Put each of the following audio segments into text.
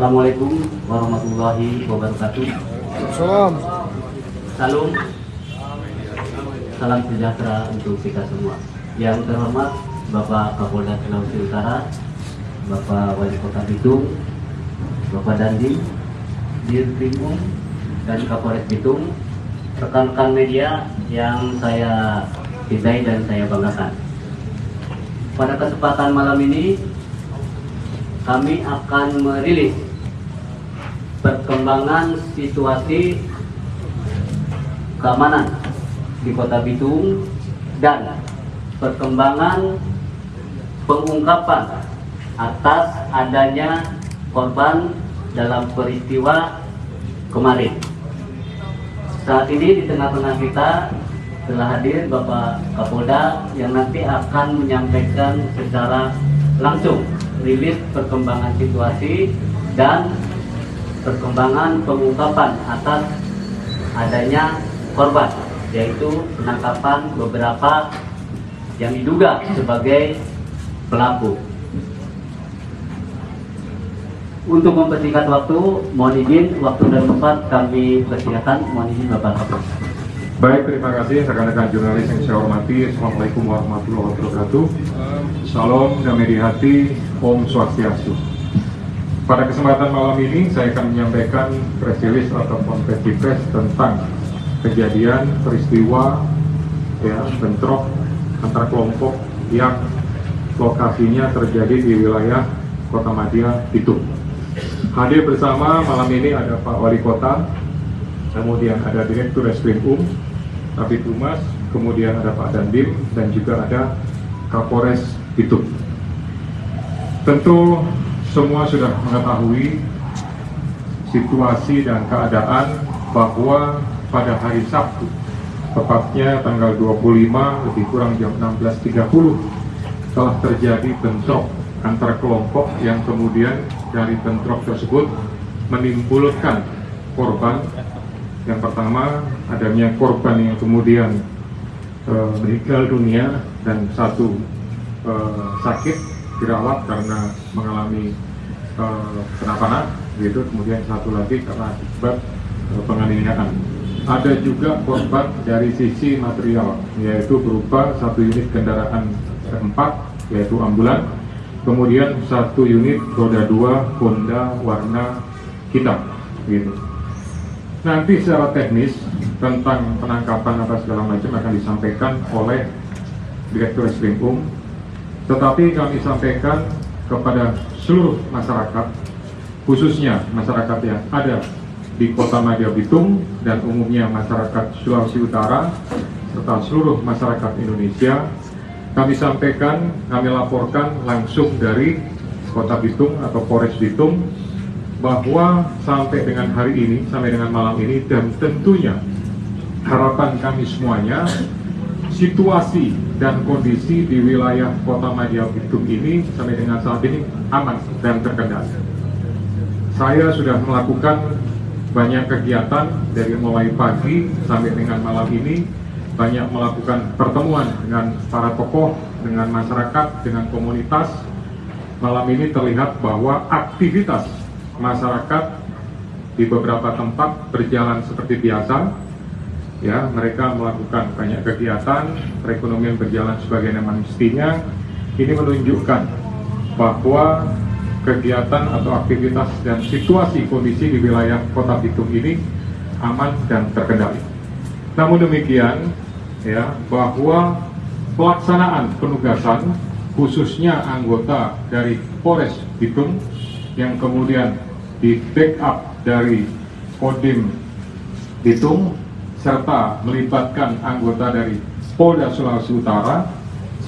Assalamualaikum warahmatullahi wabarakatuh. Salam. Salam sejahtera untuk kita semua. Yang terhormat Bapak Kapolda Sulawesi Utara, Bapak Wali Kota Bitung, Bapak Dandim, Dirkrimum, dan Kapolres Bitung, rekan-rekan media yang saya cintai dan saya banggakan. Pada kesempatan malam ini, kami akan merilis perkembangan situasi keamanan di Kota Bitung dan perkembangan pengungkapan atas adanya korban dalam peristiwa kemarin. Saat ini di tengah-tengah kita telah hadir Bapak Kapolda yang nanti akan menyampaikan secara langsung rilis perkembangan situasi dan perkembangan pengungkapan atas adanya korban, yaitu penangkapan beberapa yang diduga sebagai pelaku. Untuk mempersingkat waktu, mohon izin waktu dan tempat kami persilakan. Mohon izin Bapak Kapolda. Baik, terima kasih rekan-rekan jurnalis yang saya hormati. Assalamualaikum warahmatullahi wabarakatuh. Salam damai di hati, Om Swastiastu. Pada kesempatan malam ini saya akan menyampaikan press release atau konferensi pers tentang kejadian peristiwa bentrok antar kelompok yang lokasinya terjadi di wilayah Kota Madia, Bitung. Hadir bersama malam ini ada Pak Wali Kota, kemudian ada Direktur Reskrim Kabid Humas, kemudian ada Pak Dandim, dan juga ada Kapolres Bitung. Tentu semua sudah mengetahui situasi dan keadaan bahwa pada hari Sabtu, tepatnya tanggal 25 lebih kurang jam 16.30, telah terjadi bentrok antar kelompok yang kemudian dari bentrok tersebut menimbulkan korban. Yang pertama, adanya korban yang kemudian meninggal dunia dan satu sakit dirawat karena mengalami penapa-napa, gitu. Kemudian satu lagi karena akibat penganiayaan. Ada juga korban dari sisi material, yaitu berupa satu unit kendaraan keempat, yaitu ambulan, kemudian satu unit roda 2 Honda warna hitam, gitu. Nanti secara teknis tentang penangkapan apa segala macam akan disampaikan oleh Direktur Reskrim. Tetapi kami sampaikan kepada seluruh masyarakat, khususnya masyarakat yang ada di Kota Madia Bitung dan umumnya masyarakat Sulawesi Utara serta seluruh masyarakat Indonesia. Kami sampaikan, kami laporkan langsung dari Kota Bitung atau Polres Bitung bahwa sampai dengan hari ini, sampai dengan malam ini, dan tentunya harapan kami semuanya, situasi dan kondisi di wilayah Kota Madia Bitung ini sampai dengan saat ini aman dan terkendali. Saya sudah melakukan banyak kegiatan dari mulai pagi sampai dengan malam ini, banyak melakukan pertemuan dengan para tokoh, dengan masyarakat, dengan komunitas. Malam ini terlihat bahwa aktivitas masyarakat di beberapa tempat berjalan seperti biasa, ya, mereka melakukan banyak kegiatan, perekonomian berjalan sebagaimana mestinya. Ini menunjukkan bahwa kegiatan atau aktivitas dan situasi kondisi di wilayah Kota Bitung ini aman dan terkendali. Namun demikian, ya, bahwa pelaksanaan penugasan khususnya anggota dari Polres Bitung yang kemudian di backup dari Kodim Bitung serta melibatkan anggota dari Polda Sulawesi Utara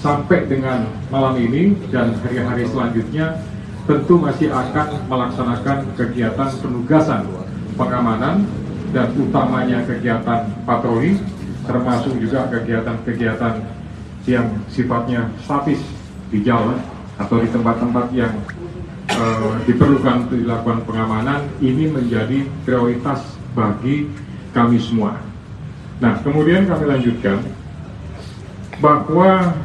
sampai dengan malam ini dan hari-hari selanjutnya tentu masih akan melaksanakan kegiatan penugasan pengamanan dan utamanya kegiatan patroli, termasuk juga kegiatan-kegiatan yang sifatnya statis di jalan atau di tempat-tempat yang diperlukan untuk dilakukan pengamanan. Ini menjadi prioritas bagi kami semua. Nah, kemudian kami lanjutkan bahwa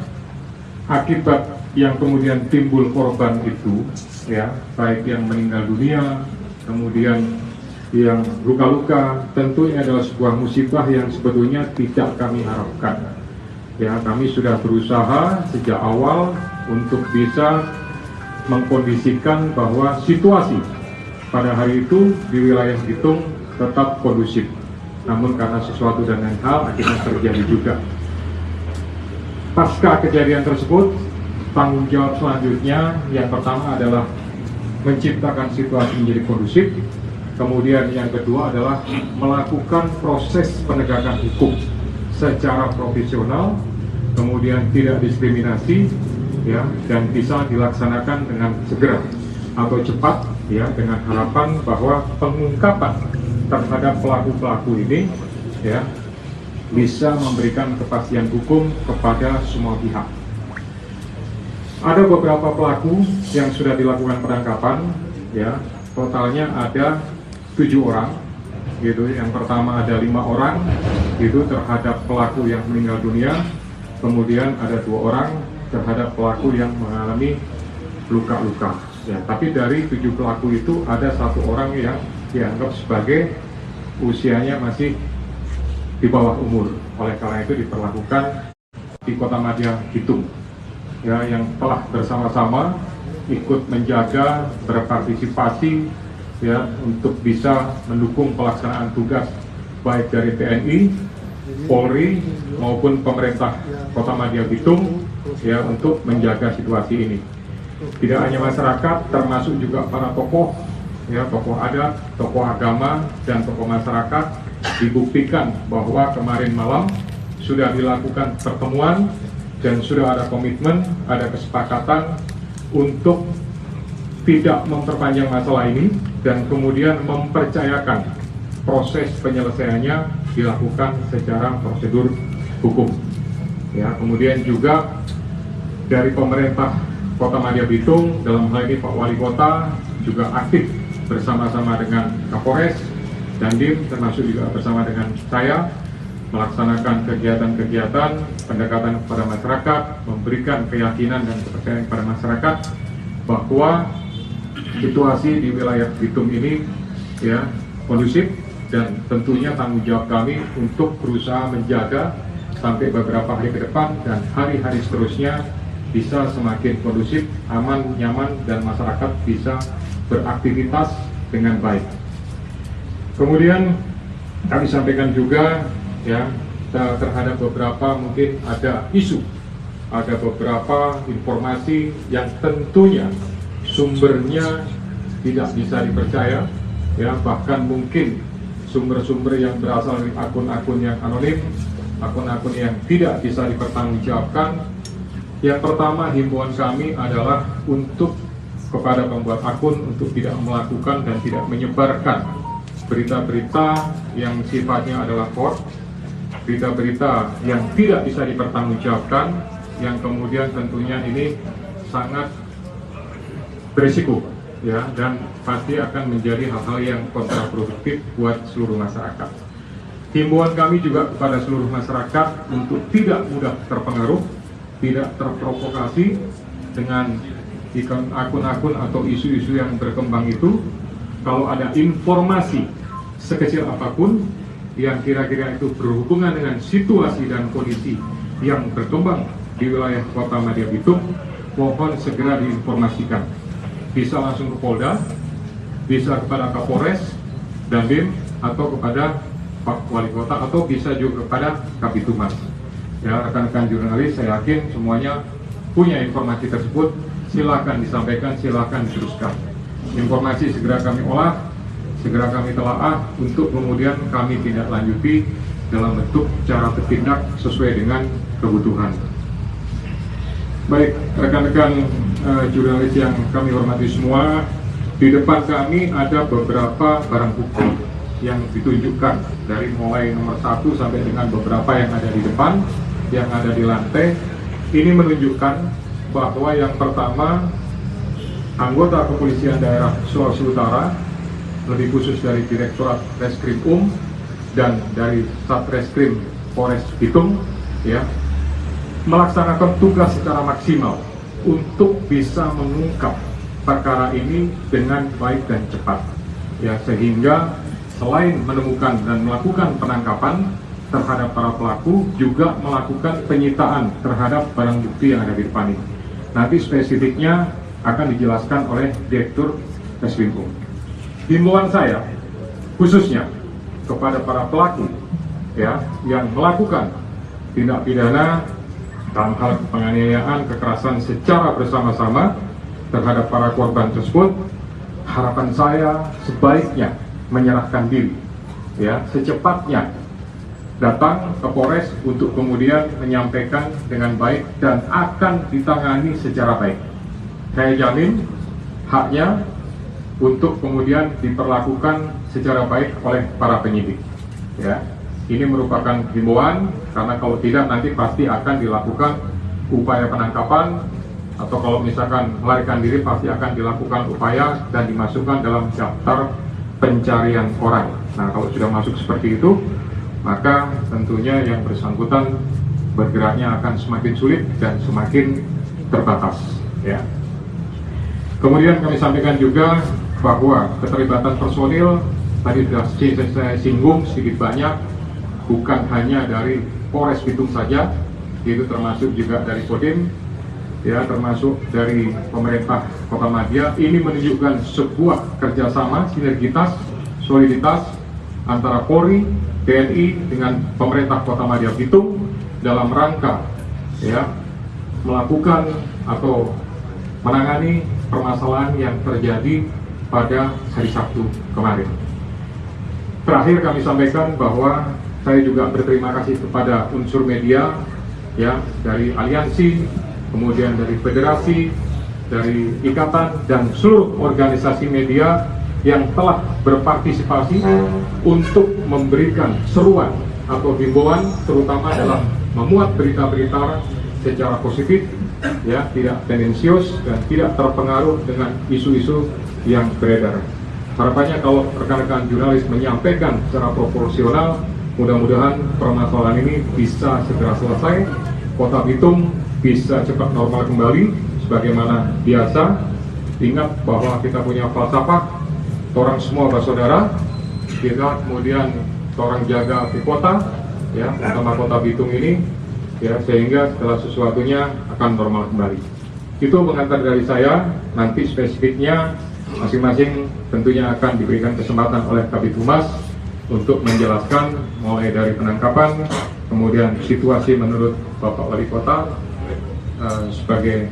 akibat yang kemudian timbul korban itu, ya, baik yang meninggal dunia kemudian yang luka-luka, tentunya adalah sebuah musibah yang sebetulnya tidak kami harapkan. Ya, kami sudah berusaha sejak awal untuk bisa mengkondisikan bahwa situasi pada hari itu di wilayah Bitung tetap kondusif. Namun karena sesuatu dan lain hal akhirnya terjadi juga. Pasca kejadian tersebut, tanggung jawab selanjutnya yang pertama adalah menciptakan situasi menjadi kondusif. Kemudian yang kedua adalah melakukan proses penegakan hukum secara profesional, kemudian tidak diskriminasi, ya, dan bisa dilaksanakan dengan segera atau cepat, ya, dengan harapan bahwa pengungkapan terhadap pelaku-pelaku ini, ya, bisa memberikan kepastian hukum kepada semua pihak. Ada beberapa pelaku yang sudah dilakukan penangkapan, ya, totalnya ada 7 orang, gitu. Yang pertama ada 5 orang, itu terhadap pelaku yang meninggal dunia, kemudian ada 2 orang terhadap pelaku yang mengalami luka-luka. Ya, tapi dari 7 pelaku itu ada 1 orang yang dianggap sebagai usianya masih di bawah umur. Oleh karena itu diperlakukan di Kota Madya Bitung, ya, yang telah bersama-sama ikut menjaga, berpartisipasi, ya, untuk bisa mendukung pelaksanaan tugas baik dari TNI, Polri maupun pemerintah Kota Madya Bitung, ya, untuk menjaga situasi ini. Tidak hanya masyarakat, termasuk juga para tokoh, ya, tokoh adat, tokoh agama, dan tokoh masyarakat, dibuktikan bahwa kemarin malam sudah dilakukan pertemuan dan sudah ada komitmen, ada kesepakatan untuk tidak memperpanjang masalah ini dan kemudian mempercayakan proses penyelesaiannya dilakukan secara prosedur hukum. Ya, kemudian juga dari pemerintah Kota Madya Bitung, dalam hal ini Pak Wali Kota juga aktif bersama-sama dengan Kapolres, Dandim, termasuk juga bersama dengan saya, melaksanakan kegiatan-kegiatan pendekatan kepada masyarakat, memberikan keyakinan dan kepercayaan kepada masyarakat bahwa situasi di wilayah Bitung ini, ya, kondusif, dan tentunya tanggung jawab kami untuk berusaha menjaga sampai beberapa hari ke depan dan hari-hari seterusnya bisa semakin kondusif, aman, nyaman, dan masyarakat bisa beraktivitas dengan baik. Kemudian kami sampaikan juga, ya, terhadap beberapa mungkin ada isu, ada beberapa informasi yang tentunya sumbernya tidak bisa dipercaya, ya, bahkan mungkin sumber-sumber yang berasal dari akun-akun yang anonim, akun-akun yang tidak bisa dipertanggungjawabkan. Yang pertama, himbauan kami adalah untuk kepada pembuat akun untuk tidak melakukan dan tidak menyebarkan berita-berita yang sifatnya adalah hoax, berita-berita yang tidak bisa dipertanggungjawabkan, yang kemudian tentunya ini sangat berisiko, ya, dan pasti akan menjadi hal-hal yang kontraproduktif buat seluruh masyarakat. Himbauan kami juga kepada seluruh masyarakat untuk tidak mudah terpengaruh, tidak terprovokasi dengan akun-akun atau isu-isu yang berkembang itu. Kalau ada informasi sekecil apapun yang kira-kira itu berhubungan dengan situasi dan kondisi yang berkembang di wilayah Kota Madya Bitung, mohon segera diinformasikan. Bisa langsung ke Polda, bisa kepada Kapolres, Dandim, atau kepada Pak Wali Kota, atau bisa juga kepada Kabitumas. Ya, rekan-rekan jurnalis, saya yakin semuanya punya informasi tersebut. Silakan disampaikan, silakan diteruskan. Informasi segera kami olah, segera kami telaah untuk kemudian kami tindak lanjuti dalam bentuk cara bertindak sesuai dengan kebutuhan. Baik, rekan-rekan jurnalis yang kami hormati semua, di depan kami ada beberapa barang bukti yang ditunjukkan dari mulai nomor 1 sampai dengan beberapa yang ada di depan, yang ada di lantai. Ini menunjukkan bahwa yang pertama, anggota kepolisian daerah Sulawesi Utara, lebih khusus dari Direktorat Reskrim dan dari Satreskrim Polres Bitung, ya, melaksanakan tugas secara maksimal untuk bisa mengungkap perkara ini dengan baik dan cepat. ya, sehingga selain menemukan dan melakukan penangkapan terhadap para pelaku, juga melakukan penyitaan terhadap barang bukti yang ada di depan ini. Nanti spesifiknya akan dijelaskan oleh Direktur Reskrimum. Himbauan saya khususnya kepada para pelaku, ya, yang melakukan tindak pidana dalam hal penganiayaan, kekerasan secara bersama-sama terhadap para korban tersebut, harapan saya sebaiknya menyerahkan diri, ya, secepatnya datang ke Polres untuk kemudian menyampaikan dengan baik dan akan ditangani secara baik. Saya jamin haknya untuk kemudian diperlakukan secara baik oleh para penyidik. Ya, ini merupakan himbauan, karena kalau tidak nanti pasti akan dilakukan upaya penangkapan, atau kalau misalkan melarikan diri pasti akan dilakukan upaya dan dimasukkan dalam daftar pencarian orang. Nah, kalau sudah masuk seperti itu, maka tentunya yang bersangkutan bergeraknya akan semakin sulit dan semakin terbatas. Ya. Kemudian kami sampaikan juga bahwa keterlibatan personil tadi sudah saya singgung sedikit banyak, bukan hanya dari Polres Bitung saja, itu termasuk juga dari Kodim, ya, termasuk dari pemerintah Kota Madia. Ini menunjukkan sebuah kerjasama, sinergitas, soliditas antara Polri, TNI dengan pemerintah Kota Madia Bitung dalam rangka, ya, melakukan atau menangani permasalahan yang terjadi pada hari Sabtu kemarin. Terakhir kami sampaikan bahwa saya juga berterima kasih kepada unsur media, ya, dari aliansi, kemudian dari federasi, dari ikatan dan seluruh organisasi media yang telah berpartisipasi untuk memberikan seruan atau himbauan, terutama dalam memuat berita-berita secara positif, ya, tidak tendensius dan tidak terpengaruh dengan isu-isu yang beredar. Harapannya kalau rekan-rekan jurnalis menyampaikan secara proporsional, mudah-mudahan permasalahan ini bisa segera selesai, Kota Bitung bisa cepat normal kembali sebagaimana biasa. Ingat bahwa kita punya falsafah, orang semua bersaudara, kita kemudian orang jaga di kota, ya, terutama Kota Bitung ini, ya, sehingga segala sesuatunya akan normal kembali. Itu pengantar dari saya. Nanti spesifiknya masing-masing tentunya akan diberikan kesempatan oleh Kabid Humas untuk menjelaskan mulai dari penangkapan, kemudian situasi menurut Bapak Wali Kota sebagai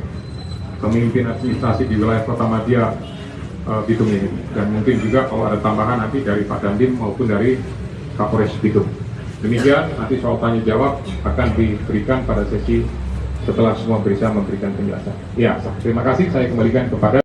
pemimpin administrasi di wilayah Kota Madia Bitung ini, dan mungkin juga kalau ada tambahan nanti dari Pak Dandim maupun dari Kapolres Bitung. Demikian, nanti soal tanya jawab akan diberikan pada sesi setelah semua berusaha memberikan penjelasan. Ya, terima kasih. Saya kembalikan kepada